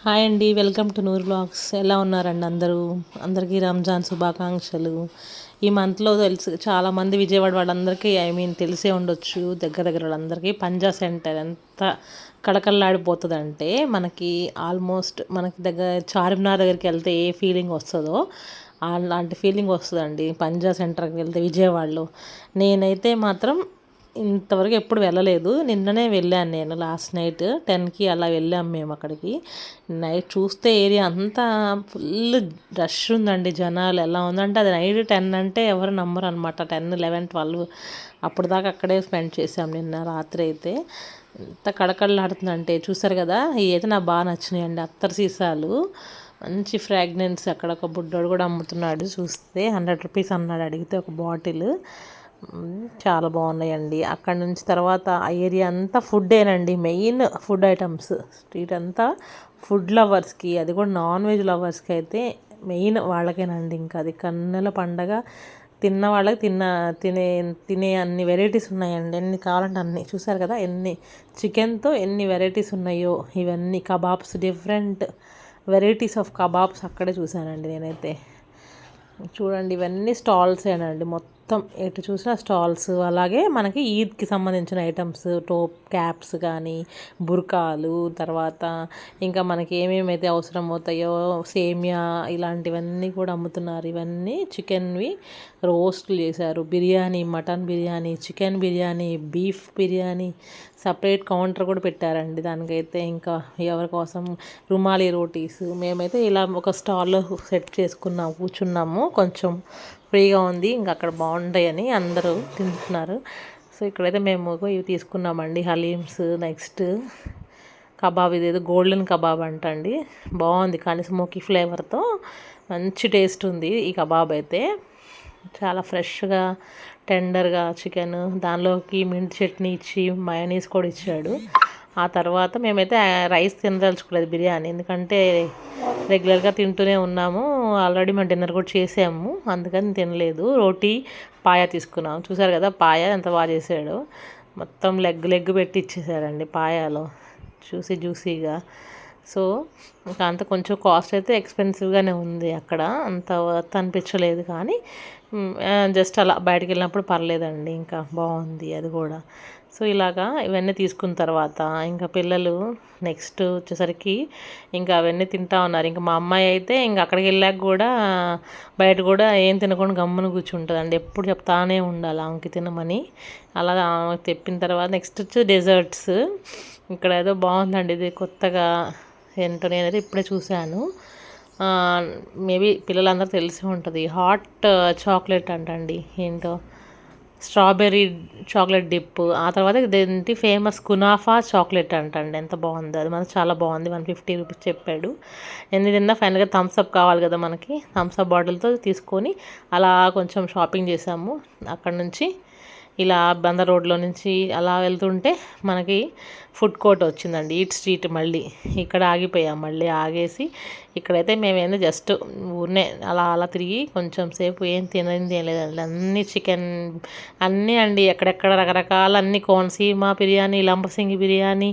Hi అండి, welcome to Noor blogs. ఎలా ఉన్నారండి అందరూ? అందరికీ రంజాన్ శుభాకాంక్షలు. ఈ మంత్లో తెలుసు చాలామంది విజయవాడ వాళ్ళందరికీ తెలిసే ఉండొచ్చు. దగ్గర దగ్గర వాళ్ళందరికీ పంజా సెంటర్ ఎంత కళకళలాడిపోతుందంటే మనకి ఆల్మోస్ట్ మనకి దగ్గర చార్మినార్ దగ్గరికి వెళ్తే ఏ ఫీలింగ్ వస్తుందో అలాంటి ఫీలింగ్ వస్తుందండి పంజా సెంటర్కి వెళ్తే విజయవాడలో. నేనైతే మాత్రం ఇంతవరకు ఎప్పుడు వెళ్ళలేదు. నిన్ననే వెళ్ళాను నేను. లాస్ట్ నైట్ 10కి అలా వెళ్ళాము మేము అక్కడికి. నైట్ చూస్తే ఏరియా అంతా ఫుల్ రష్ ఉందండి. జనాలు ఎలా ఉందంటే అది నైట్ 10 అంటే ఎవరు నమ్మరు అనమాట. 10, 11, 12 అప్పుడు దాకా అక్కడే స్పెండ్ చేసాం నిన్న రాత్రి అయితే. ఎంత కళకళలాడుతుందంటే చూసారు కదా. ఇవి అయితే నాకు బాగా నచ్చినాయండి. అత్తర్ సీసాలు మంచి ఫ్రాగ్రెన్స్. అక్కడ ఒక బుడ్డోడు కూడా అమ్ముతున్నాడు. చూస్తే 100 రూపీస్ అన్నాడు అడిగితే ఒక బాటిల్. చాలా బాగున్నాయండి. అక్కడ నుంచి తర్వాత ఆ ఏరియా అంతా ఫుడ్డేనండి. Main food items. స్ట్రీట్ అంతా ఫుడ్ లవర్స్కి, అది కూడా నాన్ వెజ్ లవర్స్కి అయితే మెయిన్ వాళ్ళకేనండి. ఇంకా అది కన్నుల పండగ. తిన్న వాళ్ళకి తినే అన్ని వెరైటీస్ ఉన్నాయండి. ఎన్ని కావాలంటే అన్ని. చూసారు కదా ఎన్ని చికెన్తో ఎన్ని వెరైటీస్ ఉన్నాయో. ఇవన్నీ kebabs, different varieties of kebabs అక్కడే చూశానండి నేనైతే. చూడండి ఇవన్నీ స్టాల్సేనండి. మొత్తం ఎటు చూసినా స్టాల్స్. అలాగే మనకి ఈద్కి సంబంధించిన ఐటమ్స్, టోప్ క్యాప్స్ కానీ, బుర్కాలు, తర్వాత ఇంకా మనకి ఏమేమైతే అవసరం అవుతాయో సేమియా ఇలాంటివన్నీ కూడా అమ్ముతున్నారు. ఇవన్నీ చికెన్వి రోస్ట్లు చేశారు. Biryani, mutton biryani, chicken biryani, beef biryani, separate counter కూడా పెట్టారండి దానికైతే. ఇంకా ఎవరి కోసం రుమాలి రోటీస్. మేమైతే ఇలా ఒక స్టాల్లో సెట్ చేసుకున్నాము, కూర్చున్నాము. కొంచెం ఫ్రీగా ఉంది. ఇంకా అక్కడ బాగుంటాయని అందరూ తింటున్నారు. సో ఇక్కడైతే మేము ఇవి తీసుకున్నామండి. Haleems, next kebab. ఇదేదో గోల్డెన్ కబాబ్ అంటండి. బాగుంది కానీ స్మోకీ ఫ్లేవర్తో మంచి టేస్ట్ ఉంది ఈ కబాబ్ అయితే. చాలా ఫ్రెష్గా టెండర్గా చికెన్, దానిలోకి మింట్ చట్నీ ఇచ్చి మయోనీస్ కూడా ఇచ్చాడు. ఆ తర్వాత మేమైతే రైస్ తినదలుచుకోలేదు బిర్యానీ, ఎందుకంటే రెగ్యులర్గా తింటూనే ఉన్నాము. ఆల్రెడీ మేము డిన్నర్ కూడా చేసాము, అందుకని తినలేదు. రోటీ పాయ తీసుకున్నాము. చూసారు కదా పాయ ఎంత బాగా చేసాడు. మొత్తం లెగ్ పెట్టి ఇచ్చేసాడండి పాయాలో, జ్యూసీగా. సో ఇంకా అంత కొంచెం కాస్ట్ అయితే ఎక్స్పెన్సివ్గానే ఉంది అక్కడ. అంత వర్త్ అనిపించలేదు కానీ జస్ట్ అలా బయటికి వెళ్ళినప్పుడు పర్లేదండి. ఇంకా బాగుంది అది కూడా. సో ఇలాగా ఇవన్నీ తీసుకున్న తర్వాత ఇంకా పిల్లలు నెక్స్ట్ వచ్చేసరికి ఇంకా అవన్నీ తింటా ఉన్నారు. ఇంకా మా అమ్మాయి అయితే ఇంకా అక్కడికి వెళ్ళాక కూడా బయట కూడా ఏం తినకుండా గమ్మున కూర్చుంటుందండి. ఎప్పుడు చెప్తానే ఉండాలి ఆమెకి తినమని. అలా ఆమెకు తెప్పిన తర్వాత నెక్స్ట్ వచ్చి డెజర్ట్స్. ఇక్కడ ఏదో బాగుందండి ఇది కొత్తగా. ఏంటో నేనైతే ఇప్పుడే చూశాను. మేబీ పిల్లలందరూ తెలిసి ఉంటుంది. హాట్ చాక్లెట్ అంటండి. ఏంటో స్ట్రాబెర్రీ చాక్లెట్ డిప్. ఆ తర్వాత ఇదేంటి ఫేమస్ కునాఫా చాక్లెట్ అంటండి. ఎంత బాగుంది అది. మనకు చాలా బాగుంది. 150 రూపీస్ చెప్పాడు. ఎన్ని తిన్నా ఫైనల్గా థమ్స్అప్ కావాలి కదా మనకి. థమ్స్అప్ బాటిల్తో తీసుకొని అలా కొంచెం షాపింగ్ చేసాము. అక్కడ నుంచి ఇలా బందర్ రోడ్లో నుంచి అలా వెళ్తుంటే మనకి ఫుడ్ కోర్ట్ వచ్చిందండి. Eat street. మళ్ళీ ఇక్కడ ఆగిపోయాం. మళ్ళీ ఆగేసి ఇక్కడైతే మేమేందో జస్ట్ ఊరినే అలా తిరిగి కొంచెం సేపు ఏం తినలేదండి. అన్నీ చికెన్ అన్నీ అండి. ఎక్కడెక్కడ రకరకాల అన్ని కోనసీమ బిర్యానీ, లంబసింగి బిర్యానీ,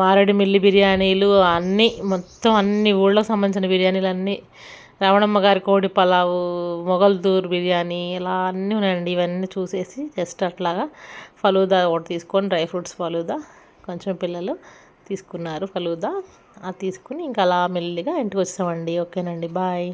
మారేడుమిల్లి బిర్యానీలు అన్నీ, మొత్తం అన్ని ఊళ్ళకి సంబంధించిన బిర్యానీలు అన్నీ, రమణమ్మ గారి కోడి పలావు, మొగల్దూర్ బిర్యానీ, ఇలా అన్నీ ఉన్నాయండి. ఇవన్నీ చూసేసి జస్ట్ అట్లాగా ఫలూదా ఒకటి తీసుకొని, డ్రై ఫ్రూట్స్ ఫలూదా కొంచెం పిల్లలు తీసుకున్నారు ఫలూదా. అది తీసుకుని ఇంకా అలా మెల్లిగా ఇంటికి వచ్చామండి. ఓకేనండి, బాయ్.